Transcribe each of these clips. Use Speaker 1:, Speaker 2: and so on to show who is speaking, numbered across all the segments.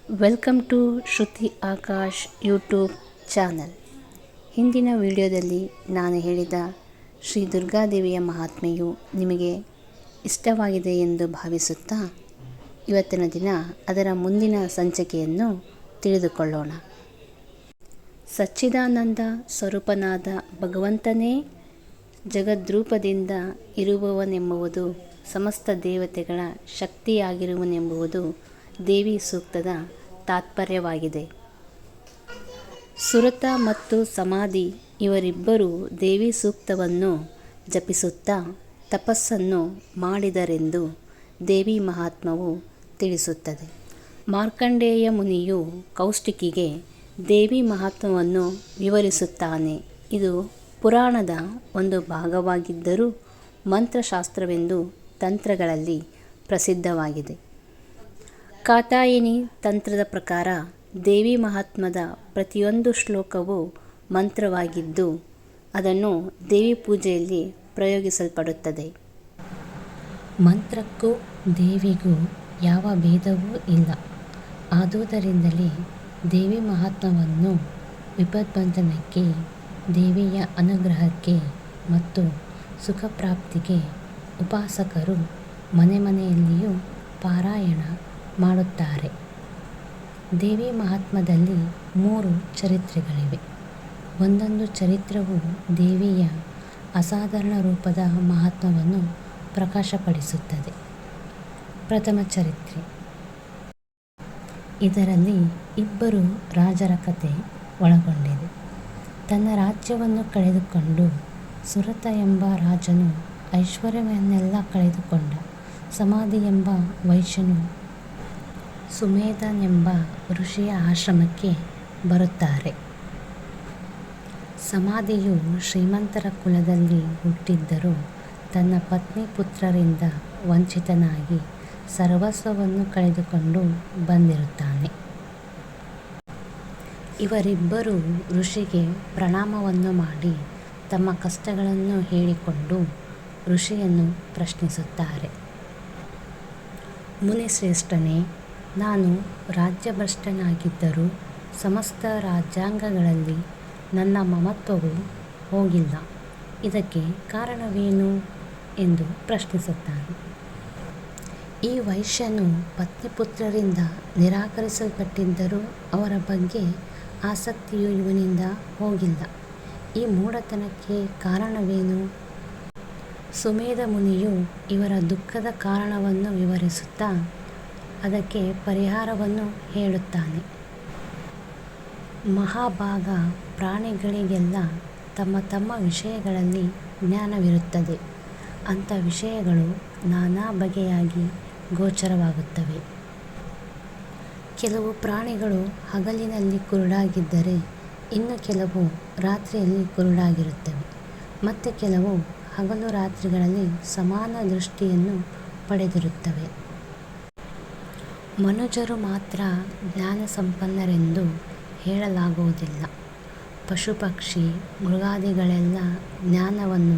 Speaker 1: Welcome to Shruti Akash YouTube channel. ಹಿಂದಿನ ವಿಡಿಯೋದಲ್ಲಿ ನಾನು ಹೇಳಿದ ಶ್ರೀ ದುರ್ಗಾದೇವಿಯ ಮಹಾತ್ಮೆಯು ನಿಮಗೆ ಇಷ್ಟವಾಗಿದೆ ಎಂದು ಭಾವಿಸುತ್ತಾ ಇವತ್ತಿನ ದಿನ ಅದರ ಮುಂದಿನ ಸಂಚಿಕೆಯನ್ನು ತಿಳಿದುಕೊಳ್ಳೋಣ. ಸಚ್ಚಿದಾನಂದ ಸ್ವರೂಪನಾದ ಭಗವಂತನೇ ಜಗದ್ರೂಪದಿಂದ ಇರುವವನೆಂಬುದು, ಸಮಸ್ತ ದೇವತೆಗಳ ಶಕ್ತಿಯಾಗಿರುವನೆಂಬುದು ದೇವಿ ಸೂಕ್ತದ ತಾತ್ಪರ್ಯವಾಗಿದೆ. ಸುರತ ಮತ್ತು ಸಮಾಧಿ ಇವರಿಬ್ಬರೂ ದೇವಿ ಸೂಕ್ತವನ್ನು ಜಪಿಸುತ್ತಾ ತಪಸ್ಸನ್ನು ಮಾಡಿದರೆಂದು ದೇವಿ ಮಹಾತ್ಮವು ತಿಳಿಸುತ್ತದೆ. ಮಾರ್ಕಂಡೇಯ ಮುನಿಯು ಕೌಷ್ಟಿಕಿಗೆ ದೇವಿ ಮಹಾತ್ಮವನ್ನು ವಿವರಿಸುತ್ತಾನೆ. ಇದು ಪುರಾಣದ ಒಂದು ಭಾಗವಾಗಿದ್ದರೂ ಮಂತ್ರಶಾಸ್ತ್ರವೆಂದು ತಂತ್ರಗಳಲ್ಲಿ ಪ್ರಸಿದ್ಧವಾಗಿದೆ. ಕಾತ್ಯಾಯಿನಿ ತಂತ್ರದ ಪ್ರಕಾರ ದೇವಿ ಮಹಾತ್ಮದ ಪ್ರತಿಯೊಂದು ಶ್ಲೋಕವೂ ಮಂತ್ರವಾಗಿದ್ದು ಅದನ್ನು ದೇವಿ ಪೂಜೆಯಲ್ಲಿ ಪ್ರಯೋಗಿಸಲ್ಪಡುತ್ತದೆ. ಮಂತ್ರಕ್ಕೂ ದೇವಿಗೂ ಯಾವ ಭೇದವೂ ಇಲ್ಲ. ಆದುದರಿಂದಲೇ ದೇವಿ ಮಹಾತ್ಮವನ್ನು ವಿಪದ್ಬಂಧನಕ್ಕೆ, ದೇವಿಯ ಅನುಗ್ರಹಕ್ಕೆ ಮತ್ತು ಸುಖಪ್ರಾಪ್ತಿಗೆ ಉಪಾಸಕರು ಮನೆ ಮನೆಯಲ್ಲಿಯೂ ಪಾರಾಯಣ ಮಾಡುತ್ತಾರೆ. ದೇವಿ ಮಹಾತ್ಮದಲ್ಲಿ 3 ಚರಿತ್ರೆಗಳಿವೆ. ಒಂದೊಂದು ಚರಿತ್ರವು ದೇವಿಯ ಅಸಾಧಾರಣ ರೂಪದ ಮಹಾತ್ಮವನ್ನು ಪ್ರಕಾಶಪಡಿಸುತ್ತದೆ. ಪ್ರಥಮ ಚರಿತ್ರೆ. ಇದರಲ್ಲಿ 2 ರಾಜರ ಕಥೆ ಒಳಗೊಂಡಿದೆ. ತನ್ನ ರಾಜ್ಯವನ್ನು ಕಳೆದುಕೊಂಡು ಸುರತ ಎಂಬ ರಾಜನು ಐಶ್ವರ್ಯವನ್ನೆಲ್ಲ ಕಳೆದುಕೊಂಡ. ಸಮಾಧಿ ಎಂಬ ವೈಶ್ಯನು ಸುಮೇಧನೆಂಬ ಋಷಿಯ ಆಶ್ರಮಕ್ಕೆ ಬರುತ್ತಾರೆ. ಸಮಾಧಿಯು ಶ್ರೀಮಂತರ ಕುಲದಲ್ಲಿ ಹುಟ್ಟಿದ್ದರೂ ತನ್ನ ಪತ್ನಿ ಪುತ್ರರಿಂದ ವಂಚಿತನಾಗಿ ಸರ್ವಸ್ವವನ್ನು ಕಳೆದುಕೊಂಡು ಬಂದಿರುತ್ತಾನೆ. ಇವರಿಬ್ಬರೂ ಋಷಿಗೆ ಪ್ರಣಾಮವನ್ನು ಮಾಡಿ ತಮ್ಮ ಕಷ್ಟಗಳನ್ನು ಹೇಳಿಕೊಂಡು ಋಷಿಯನ್ನು ಪ್ರಶ್ನಿಸುತ್ತಾರೆ. ಮುನಿಶ್ರೇಷ್ಠನೇ, ನಾನು ರಾಜ್ಯಭ್ರಷ್ಟನಾಗಿದ್ದರೂ ಸಮಸ್ತ ರಾಜ್ಯಾಂಗಗಳಲ್ಲಿ ನನ್ನ ಮಮತ್ವವು ಹೋಗಿಲ್ಲ. ಇದಕ್ಕೆ ಕಾರಣವೇನು ಎಂದು ಪ್ರಶ್ನಿಸುತ್ತಾನೆ. ಈ ವೈಶ್ಯನು ಪತ್ನಿಪುತ್ರರಿಂದ ನಿರಾಕರಿಸಲ್ಪಟ್ಟಿದ್ದರೂ ಅವರ ಬಗ್ಗೆ ಆಸಕ್ತಿಯು ಇವನಿಂದ ಹೋಗಿಲ್ಲ. ಈ ಮೂಢತನಕ್ಕೆ ಕಾರಣವೇನು? ಸುಮೇಧ ಮುನಿಯು ಇವರ ದುಃಖದ ಕಾರಣವನ್ನು ವಿವರಿಸುತ್ತಾ ಅದಕ್ಕೆ ಪರಿಹಾರವನ್ನು ಹೇಳುತ್ತಾನೆ. ಮಹಾಭಾಗ, ಪ್ರಾಣಿಗಳಿಗೆಲ್ಲ ತಮ್ಮ ತಮ್ಮ ವಿಷಯಗಳಲ್ಲಿ ಜ್ಞಾನವಿರುತ್ತದೆ. ಅಂಥ ವಿಷಯಗಳು ನಾನಾ ಬಗೆಯಾಗಿ ಗೋಚರವಾಗುತ್ತವೆ. ಕೆಲವು ಪ್ರಾಣಿಗಳು ಹಗಲಿನಲ್ಲಿ ಕುರುಡಾಗಿದ್ದರೆ ಇನ್ನು ಕೆಲವು ರಾತ್ರಿಯಲ್ಲಿ ಕುರುಡಾಗಿರುತ್ತವೆ. ಮತ್ತು ಕೆಲವು ಹಗಲು ರಾತ್ರಿಗಳಲ್ಲಿ ಸಮಾನ ದೃಷ್ಟಿಯನ್ನು ಪಡೆದಿರುತ್ತವೆ. ಮನುಜರು ಮಾತ್ರ ಜ್ಞಾನ ಸಂಪನ್ನರೆಂದು ಹೇಳಲಾಗುವುದಿಲ್ಲ. ಪಶು ಪಕ್ಷಿ ಮೃಗಾದಿಗಳೆಲ್ಲ ಜ್ಞಾನವನ್ನು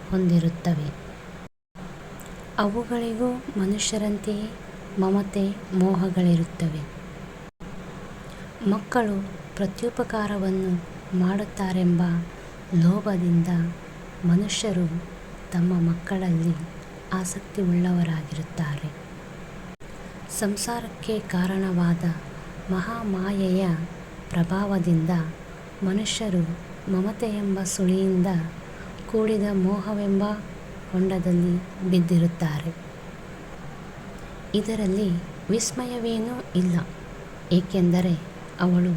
Speaker 1: ಹೊಂದಿರುತ್ತವೆ. ಅವುಗಳಿಗೂ ಮನುಷ್ಯರಂತೆಯೇ ಮಮತೆ ಮೋಹಗಳಿರುತ್ತವೆ. ಮಕ್ಕಳು ಪ್ರತ್ಯುಪಕಾರವನ್ನು ಮಾಡುತ್ತಾರೆಂಬ ಲೋಭದಿಂದ ಮನುಷ್ಯರು ತಮ್ಮ ಮಕ್ಕಳಲ್ಲಿ ಆಸಕ್ತಿಯುಳ್ಳವರಾಗಿರುತ್ತಾರೆ. ಸಂಸಾರಕ್ಕೆ ಕಾರಣವಾದ ಮಹಾಮಾಯೆಯ ಪ್ರಭಾವದಿಂದ ಮನುಷ್ಯರು ಮಮತೆಯೆಂಬ ಸುಳಿಯಿಂದ ಕೂಡಿದ ಮೋಹವೆಂಬ ಹೊಂಡದಲ್ಲಿ ಬಿದ್ದಿರುತ್ತಾರೆ. ಇದರಲ್ಲಿ ವಿಸ್ಮಯವೇನೂ ಇಲ್ಲ, ಏಕೆಂದರೆ ಅವಳು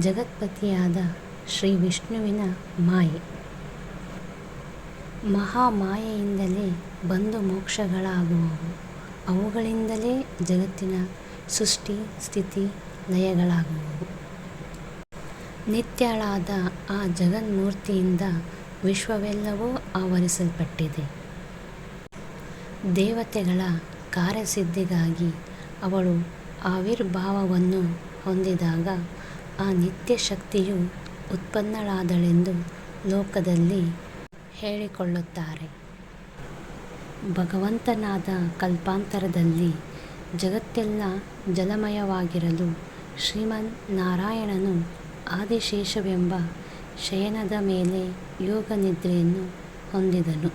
Speaker 1: ಜಗತ್ಪತಿಯಾದ ಶ್ರೀ ವಿಷ್ಣುವಿನ ಮಾಯೆ. ಮಹಾಮಾಯೆಯಿಂದಲೇ ಬಂದು ಮೋಕ್ಷಗಳಾಗುವವು. ಅವುಗಳಿಂದಲೇ ಜಗತ್ತಿನ ಸೃಷ್ಟಿ ಸ್ಥಿತಿ ಲಯಗಳಾಗುವವು. ನಿತ್ಯಳಾದ ಆ ಜಗನ್ಮೂರ್ತಿಯಿಂದ ವಿಶ್ವವೆಲ್ಲವೂ ಆವರಿಸಲ್ಪಟ್ಟಿದೆ. ದೇವತೆಗಳ ಕಾರ್ಯಸಿದ್ಧಿಗಾಗಿ ಅವಳು ಆವಿರ್ಭಾವವನ್ನು ಹೊಂದಿದಾಗ ಆ ನಿತ್ಯ ಶಕ್ತಿಯು ಉತ್ಪನ್ನಳಾದಳೆಂದು ಲೋಕದಲ್ಲಿ ಹೇಳಿಕೊಳ್ಳುತ್ತಾರೆ. ಭಗವಂತನಾದ ಕಲ್ಪಾಂತರದಲ್ಲಿ ಜಗತ್ತೆಲ್ಲ ಜಲಮಯವಾಗಿರಲು ಶ್ರೀಮನ್ ನಾರಾಯಣನು ಆದಿಶೇಷವೆಂಬ ಶಯನದ ಮೇಲೆ ಯೋಗ ನಿದ್ರೆಯನ್ನು ಹೊಂದಿದನು.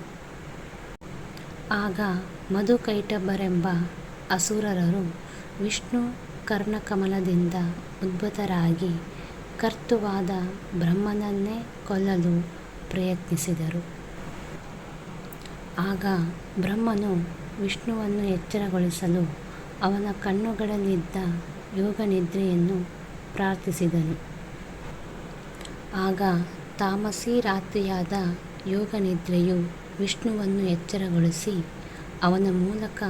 Speaker 1: ಆಗ ಮಧುಕೈಟಭರೆಂಬ ಅಸುರರು ವಿಷ್ಣು ಕರ್ಣಕಮಲದಿಂದ ಉದ್ಭೂತರಾಗಿ ಕರ್ತೃವಾದ ಬ್ರಹ್ಮನನ್ನೇ ಕೊಲ್ಲಲು ಪ್ರಯತ್ನಿಸಿದರು. ಆಗ ಬ್ರಹ್ಮನು ವಿಷ್ಣುವನ್ನು ಎಚ್ಚರಗೊಳಿಸಲು ಅವನ ಕಣ್ಣುಗಳಲ್ಲಿದ್ದ ಯೋಗನಿದ್ರೆಯನ್ನು ಪ್ರಾರ್ಥಿಸಿದನು. ಆಗ ತಾಮಸೀ ರಾತ್ರಿಯಾದ ಯೋಗನಿದ್ರೆಯು ವಿಷ್ಣುವನ್ನು ಎಚ್ಚರಗೊಳಿಸಿ ಅವನ ಮೂಲಕ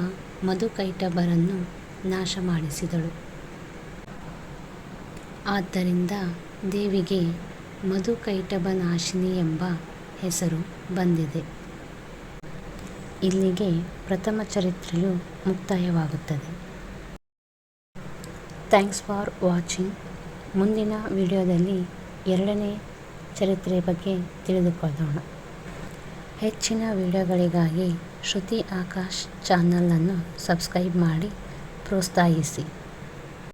Speaker 1: ಮಧುಕೈಟಭರನ್ನು ನಾಶ ಮಾಡಿಸಿದಳು. ಆದ್ದರಿಂದ ದೇವಿಗೆ ಮಧುಕೈಟಭನಾಶಿನಿ ಎಂಬ ಹೆಸರು ಬಂದಿದೆ. ಇಲ್ಲಿಗೆ ಪ್ರಥಮ ಚರಿತ್ರೆಯು ಮುಕ್ತಾಯವಾಗುತ್ತದೆ. Thanks for watching. ಮುಂದಿನ ವಿಡಿಯೋದಲ್ಲಿ ಎರಡನೇ ಚರಿತ್ರೆ ಬಗ್ಗೆ ತಿಳಿದುಕೊಳ್ಳೋಣ. ಹೆಚ್ಚಿನ ವಿಡಿಯೋಗಳಿಗಾಗಿ ಶ್ರುತಿ ಆಕಾಶ್ ಚಾನಲನ್ನು ಸಬ್ಸ್ಕ್ರೈಬ್ ಮಾಡಿ ಪ್ರೋತ್ಸಾಹಿಸಿ.